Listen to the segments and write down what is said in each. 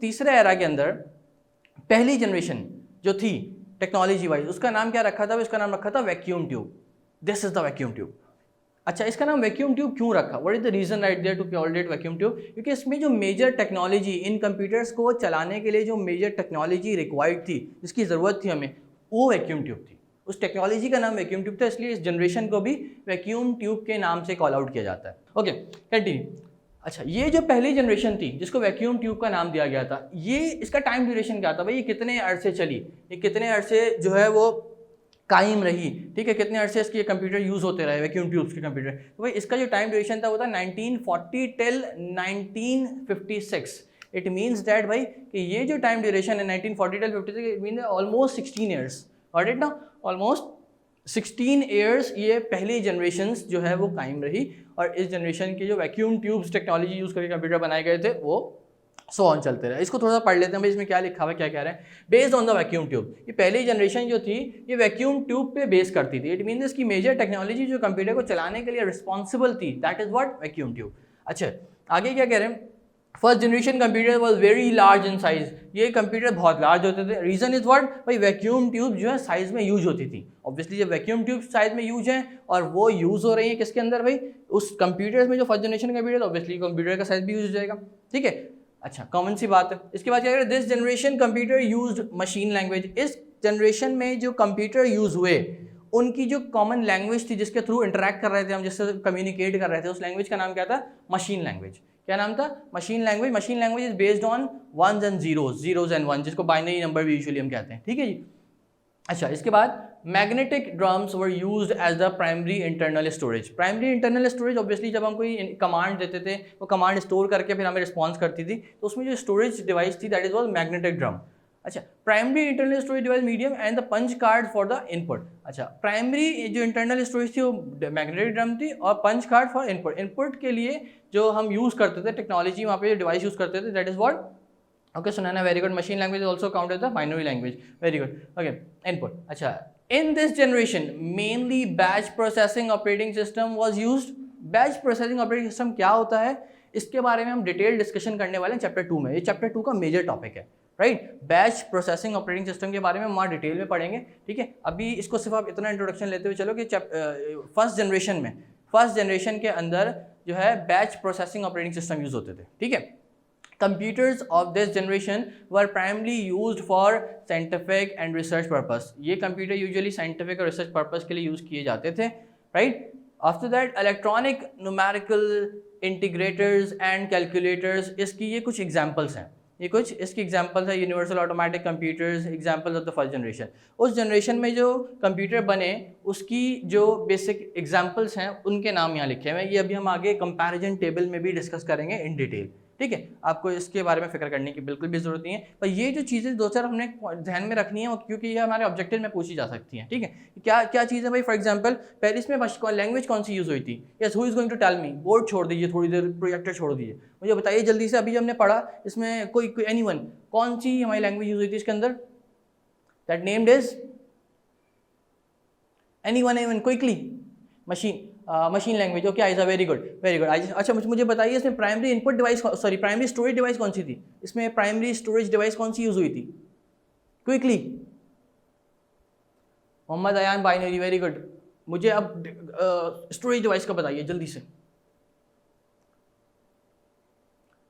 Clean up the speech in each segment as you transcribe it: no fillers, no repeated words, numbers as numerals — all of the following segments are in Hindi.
तीसरे एरा के अंदर पहली जनरेशन जो थी टेक्नोलॉजी वाइज, उसका नाम क्या रखा था? उसका नाम रखा था vacuum tube. This is the vacuum tube. अच्छा, इसका नाम वैक्यूम ट्यूब क्यों रखा? What is the reason right there to call it vacuum tube? क्योंकि इसमें जो मेजर टेक्नोलॉजी, इन कंप्यूटर्स को चलाने के लिए जो मेजर टेक्नोलॉजी रिक्वायर्ड थी, जिसकी ज़रूरत थी हमें, वो वैक्यूम ट्यूब थी। उस टेक्नोलॉजी का नाम वैक्यूम ट्यूब था, इसलिए इस जनरेशन को भी वैक्यूम ट्यूब के नाम से कॉल आउट किया जाता है। Okay, continue. अच्छा, ये जो पहली जनरेशन थी जिसको वैक्यूम ट्यूब का नाम दिया गया था, ये इसका टाइम ड्यूरेशन क्या था भाई? ये कितने अरसे चली, ये कितने अरसे जो है वो कायम रही, ठीक है, कितने अरसे इसके कंप्यूटर यूज़ होते रहे, वैक्यूम ट्यूब्स के कंप्यूटर। तो भाई इसका जो टाइम ड्यूरेशन था वो था 1940 टिल 1956। इट मीन्स दैट भाई कि ये जो टाइम ड्यूरेशन है 1940 till 56, it mean almost 16 years. Got it ना? ऑलमोस्ट 16 ईयर्स ये पहली जनरेशन्स जो है वो कायम रही, और इस जनरेशन के जो वैक्यूम ट्यूब्स टेक्नोलॉजी यूज़ करके कंप्यूटर बनाए गए थे वो सो ऑन चलते रहे। इसको थोड़ा सा पढ़ लेते हैं भाई, इसमें क्या लिखा हुआ है, क्या कह रहे हैं। Based on the vacuum tube, ये पहली जनरेशन जो थी ये वैक्यूम ट्यूब पे बेस करती थी। इट मीन इसकी मेजर टेक्नोलॉजी जो कंप्यूटर को चलाने के लिए रिस्पॉन्सिबल थी, that is what vacuum tube. अच्छा, आगे क्या कह रहे हैं? First generation computer was very large in size. ये कंप्यूटर बहुत लार्ज होते थे। Reason is what? भाई वैक्यूम ट्यूब जो है साइज में यूज होती थी। ऑब्वियसली जब वैक्यूम ट्यूब साइज में यूज है और वो यूज हो रही है किसके अंदर भाई? उस कंप्यूटर में जो first generation computer, obviously computer का साइज भी यूज हो जाएगा, ठीक है। अच्छा, कॉमन सी बात है। इसके बाद क्या कह रहे हैं? This generation computer used machine language. इस जनरेशन में जो कंप्यूटर यूज हुए उनकी जो कॉमन लैंग्वेज थी, जिसके थ्रू इंटरेक्ट कर रहे थे हम, जिससे कम्युनिकेट कर रहे थे, उस लैंग्वेज का नाम क्या था? Machine language. क्या नाम था? Machine language. Machine language is based on ones and zeros and one, जिसको बाइनरी नंबर भी यूजुअली हम कहते हैं, ठीक है जी। अच्छा, इसके बाद magnetic drums were used as the primary internal storage. Primary internal storage obviously जब हम कोई कमांड देते थे, वो कमांड स्टोर करके फिर हमें रिस्पॉन्स करती थी, तो उसमें जो स्टोरेज डिवाइस थी that is was magnetic drum. अच्छा, primary internal storage device medium and the punch card for the input. अच्छा, प्राइमरी जो इंटरनल स्टोरेज थी वो मैग्नेटिक ड्रम थी, और punch card for input. Input के लिए जो हम यूज़ करते थे टेक्नोलॉजी, वहाँ पे जो डिवाइस यूज़ करते थे दैट इज व्हाट? ओके, सुनाना, very good. Machine language is also counted the binary language, very good. Okay, input. अच्छा, in this generation mainly batch processing operating system was used. Batch processing operating system क्या होता है, इसके बारे में हम डिटेल डिस्कशन करने वाले हैं चैप्टर 2 में। ये चैप्टर 2 का मेजर टॉपिक है, right. Batch processing operating system के बारे में हम वहाँ डिटेल में पढ़ेंगे, ठीक है। अभी इसको सिर्फ आप इतना इंट्रोडक्शन लेते हुए चलो कि फर्स्ट जनरेशन के अंदर जो है batch processing operating system use होते थे, ठीक है। Computers of this generation were primarily used for scientific and research purpose. ये कंप्यूटर यूजुअली साइंटिफिक और रिसर्च पर्पस के लिए यूज किए जाते थे, right. After that electronic numerical integrators and calculators, इसकी ये कुछ एग्जांपल्स हैं। ये कुछ इसकी एग्जांपल्स है। Universal automatic computers, examples of the first generation. उस जनरेशन में जो कंप्यूटर बने उसकी जो बेसिक एग्जांपल्स हैं उनके नाम यहाँ लिखे हुए हैं। ये अभी हम आगे कंपैरिजन टेबल में भी डिस्कस करेंगे इन डिटेल, ठीक है। आपको इसके बारे में फिक्र करने की बिल्कुल भी जरूरत नहीं है, पर ये जो चीज़ें दो चार हमने ध्यान में रखनी है, क्योंकि ये हमारे ऑब्जेक्टिव में पूछी जा सकती हैं, ठीक है। क्या क्या चीज़ है भाई? फॉर एग्जांपल, पहले इसमें लैंग्वेज कौन सी यूज़ हुई थी? Yes, who is going to tell me? Board छोड़ दीजिए थोड़ी देर, प्रोजेक्टर छोड़ दीजिए, मुझे बताइए जल्दी से। अभी जो हमने पढ़ा इसमें कोई एनीवन, कौन सी हमारी लैंग्वेज यूज़ हुई थी इसके अंदर? That named is anyone quickly? Machine language. Okay आइजा, वेरी गुड वेरी गुड। अच्छा, मुझे बताइए इसमें primary input device, sorry primary storage device कौन सी थी? इसमें प्राइमरी स्टोरेज डिवाइस कौन सी यूज हुई थी? Quickly Mohammad Ayan binary, very good. मुझे अब स्टोरेज डिवाइस का बताइए जल्दी से।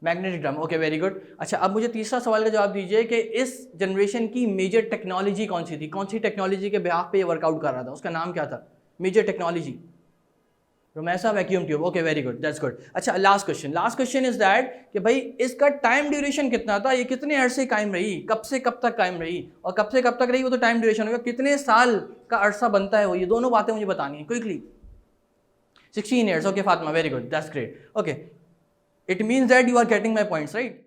Magnetic drum, okay very good. अच्छा, अब मुझे तीसरा सवाल का जवाब दीजिए कि इस जनरेशन की मेजर टेक्नोलॉजी कौन सी थी? कौन सी टेक्नोलॉजी के बिहाफ पे ये वर्कआउट कर रहा था? उसका नाम क्या था? Major technology Romesa vacuum tube, okay very good, that's good. अच्छा, लास्ट क्वेश्चन इज दैट कि भाई इसका टाइम ड्यूरेशन कितना था? ये कितने अरसे कायम रही? कब से कब तक कायम रही? और कब से कब तक रही वो तो टाइम ड्यूरेशन होगा, कितने साल का अरसा बनता है वो? ये दोनों बातें मुझे बतानी है quickly. 16 years, okay Fatima, very good, that's great. Okay, it means that you are getting my points, right.